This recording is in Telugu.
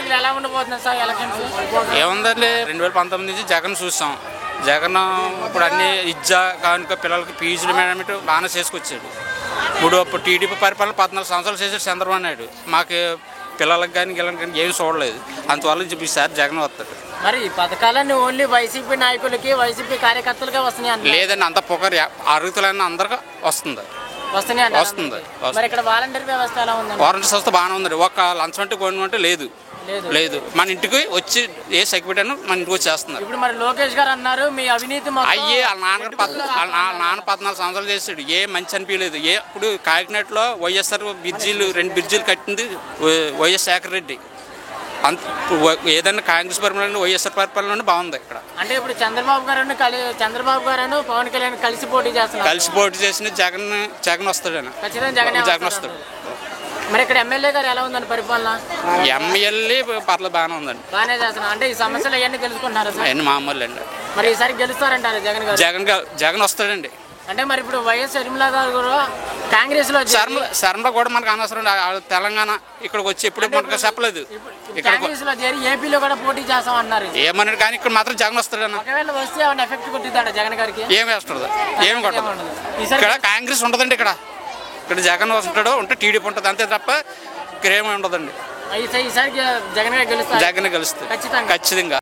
4 ఎలా ఉండబోతున్నారు సార్ ఎలక్షన్స్? ఏముందండి 2019 నుంచి జగన్ చూసాం. జగన్ ఇప్పుడు అన్ని ఇజ్జా కానుక పిల్లలకి ఫీజులు మేనేజ్మెంట్ బాగానే చేసుకొచ్చాడు. ఇప్పుడు టీడీపీ పరిపాలన 14 సంవత్సరాలు చేశాడు చంద్రబాబు నాయుడు. మాకు పిల్లలకు కానీ గిల్లకి కానీ ఏమి చూడలేదు. అందువల్ల ఈసారి జగన్ వస్తాడు. మరి ఈ పథకాలన్నీ ఓన్లీ వైసీపీ నాయకులకి వైసీపీ కార్యకర్తలకే వస్తున్నాయి? లేదండి, అంత పొగరు అర్హతలన్నీ అందరికీ వస్తుంది. వస్తుంది. మరి ఇక్కడ వాలంటీర్ వ్యవస్థ ఎలా ఉంది? వారంటీ సంస్థ బాగానే ఉందండి. ఒక లంచం అంటే గవర్నమెంట్ లేదు. మన ఇంటికి వచ్చి ఏ సెక్యూరిటీ అని మన ఇంటికి వచ్చి చేస్తున్నారు. ఇప్పుడు మరి లోకేష్ గారు అన్నారు మీ అవినీతి అయ్యే వాళ్ళ నాన్న 14 సంవత్సరాలు చేశాడు. ఏ మంచి అనిపించలేదు. ఇప్పుడు కాకినాడలో వైఎస్ఆర్ బ్రిడ్జీలు 2 బ్రిడ్జీలు కట్టింది వైఎస్ శేఖర్ రెడ్డి. ఏదైనా కాంగ్రెస్ పరిపాలన వైఎస్ఆర్ పరిపాలన బాగుంది ఇక్కడ. అంటే ఇప్పుడు చంద్రబాబు గారు పవన్ కళ్యాణ్ కలిసి పోటీ చేసిన జగన్ వస్తాడు. జగన్ వస్తాడు. మరి ఇక్కడ ఎమ్మెల్యే గారు ఎలా ఉందండి పరిపాలన? ఎమ్మెల్యే పర్లేదు బాగానే ఉందండి. బాగానే చేస్తున్నా. అంటే ఈ సమస్యలు అవన్నీ తెలుసుకుంటున్నారు సార్? అవన్నీ మామూలు అండి. మరి ఈసారి గెలుస్తారంటారు జగన్ వస్తాడండి. అంటే మరి ఇప్పుడు వైఎస్ షర్మిల గారు కూడా కాంగ్రెస్ లో శర్మల కూడా మనకు అనవసరం. తెలంగాణ ఇక్కడికి వచ్చి ఎప్పుడు మనకు చెప్పలేదు. కాంగ్రెస్ లో చేరి ఏపీలో కూడా పోటీ చేస్తాం అన్నారు. ఏమన్నాడు కానీ ఇక్కడ మాత్రం జగన్ వస్తాడన్న. ఒకవేళ వస్తే ఏమైనా ఎఫెక్ట్ కొట్టిద్దాడు జగన్ గారికి? ఏం వేస్తాడు? ఏమి కొట్టదు. ఇక్కడ కాంగ్రెస్ ఉండదండి. ఇక్కడ జగన్ ఉంటాడు, ఉంటే టీడీపీ ఉంటుంది అంతే తప్ప ఇక్కడ ఏమి ఉండదండి. ఈసారి జగన్ గెలుస్తుంది ఖచ్చితంగా.